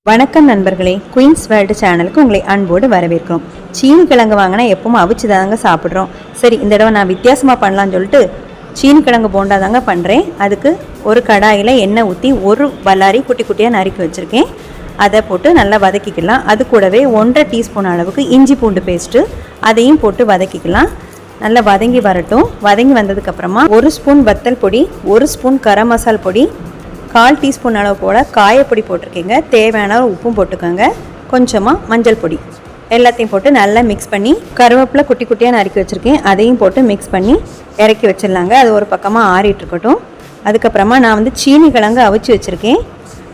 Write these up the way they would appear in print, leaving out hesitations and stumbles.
வணக்கம் நண்பர்களே, queens world சேனலுக்கு உங்களை அன்போடு வரவேற்கிறோம். சீனி கிழங்கு வாங்கினா எப்பவும் அவிச்சு தாங்க சாப்பிட்றோம். சரி, இந்த தடவை நான் வித்தியாசமாக பண்ணலான்னு சொல்லிட்டு சீனி கிழங்கு போண்டா தாங்க பண்ணுறேன். அதுக்கு ஒரு கடாயில் எண்ணெய் ஊற்றி ஒரு பல்லாரி குட்டி குட்டியாக நறுக்கி வச்சுருக்கேன். அதை போட்டு நல்லா வதக்கிக்கலாம். அது கூடவே 1.5 டீஸ்பூன் அளவுக்கு இஞ்சி பூண்டு பேஸ்ட்டு அதையும் போட்டு வதக்கிக்கலாம். நல்லா வதங்கி வரட்டும். வதங்கி வந்ததுக்கப்புறமா 1 ஸ்பூன் வத்தல் பொடி, 1 ஸ்பூன் கரம் மசால் பொடி, 1/4 டீஸ்பூன் அளவு போல் காயப்பொடி போட்டிருக்கேங்க. தேவையான உப்பும் போட்டுக்கோங்க. கொஞ்சமாக மஞ்சள் பொடி எல்லாத்தையும் போட்டு நல்லா மிக்ஸ் பண்ணி, கருவேப்பிலை குட்டி குட்டியாக நறுக்கி வச்சுருக்கேன், அதையும் போட்டு மிக்ஸ் பண்ணி இறக்கி வச்சிடலாங்க. அது ஒரு பக்கமாக ஆறிட்டு இருக்கட்டும். அதுக்கப்புறமா நான் சீனி கிழங்கு அவிச்சு வச்சுருக்கேன்.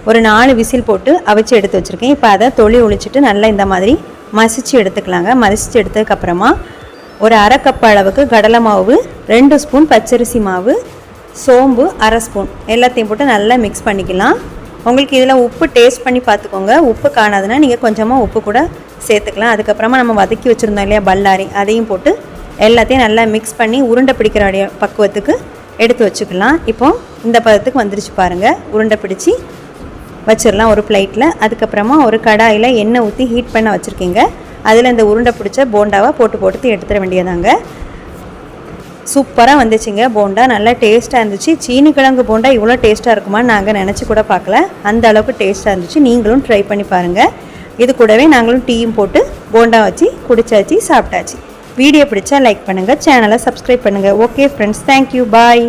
ஒரு 4 விசில் போட்டு அவிச்சு எடுத்து வச்சுருக்கேன். இப்போ அதை தொளி ஒழிச்சிட்டு நல்லா இந்த மாதிரி மசிச்சு எடுத்துக்கலாங்க. மசிச்சு எடுத்ததுக்கப்புறமா ஒரு 1/2 கப் அளவுக்கு கடலை மாவு, 2 ஸ்பூன் பச்சரிசி மாவு, சோம்பு 1/2 ஸ்பூன் எல்லாத்தையும் போட்டு நல்லா மிக்ஸ் பண்ணிக்கலாம். உங்களுக்கு இதில் உப்பு டேஸ்ட் பண்ணி பார்த்துக்கோங்க. உப்பு காணாதுன்னா நீங்கள் கொஞ்சமாக உப்பு கூட சேர்த்துக்கலாம். அதுக்கப்புறமா நம்ம வதக்கி வச்சுருந்தோம் இல்லையா பல்லாரி, அதையும் போட்டு எல்லாத்தையும் நல்லா மிக்ஸ் பண்ணி உருண்டை பிடிக்கிற பக்குவத்துக்கு எடுத்து வச்சுக்கலாம். இப்போ இந்த பதத்துக்கு வந்துருச்சு பாருங்கள். உருண்டை பிடிச்சி வச்சிடலாம் ஒரு பிளேட்டில். அதுக்கப்புறமா ஒரு கடாயில் எண்ணெய் ஊற்றி ஹீட் பண்ண வச்சுருக்கீங்க. அதில் இந்த உருண்டை பிடிச்ச போண்டாவை போட்டு எடுத்துட வேண்டியதாங்க. சூப்பராக வந்துச்சுங்க போண்டா. நல்லா டேஸ்ட்டாக இருந்துச்சு. சீனி கிழங்கு போண்டா இவ்வளோ டேஸ்ட்டாக இருக்குமான்னு நாங்கள் நினச்சி கூட பார்க்கல. அந்த அளவுக்கு டேஸ்ட்டாக இருந்துச்சு. நீங்களும் ட்ரை பண்ணி பாருங்கள். இது கூடவே நாங்களும் டீயும் போட்டு போண்டா வச்சு குடிச்சாச்சு, சாப்பிட்டாச்சு. வீடியோ பிடிச்சா லைக் பண்ணுங்கள், சேனலை சப்ஸ்கிரைப் பண்ணுங்கள். ஓகே ஃப்ரெண்ட்ஸ், தேங்க்யூ, பாய்.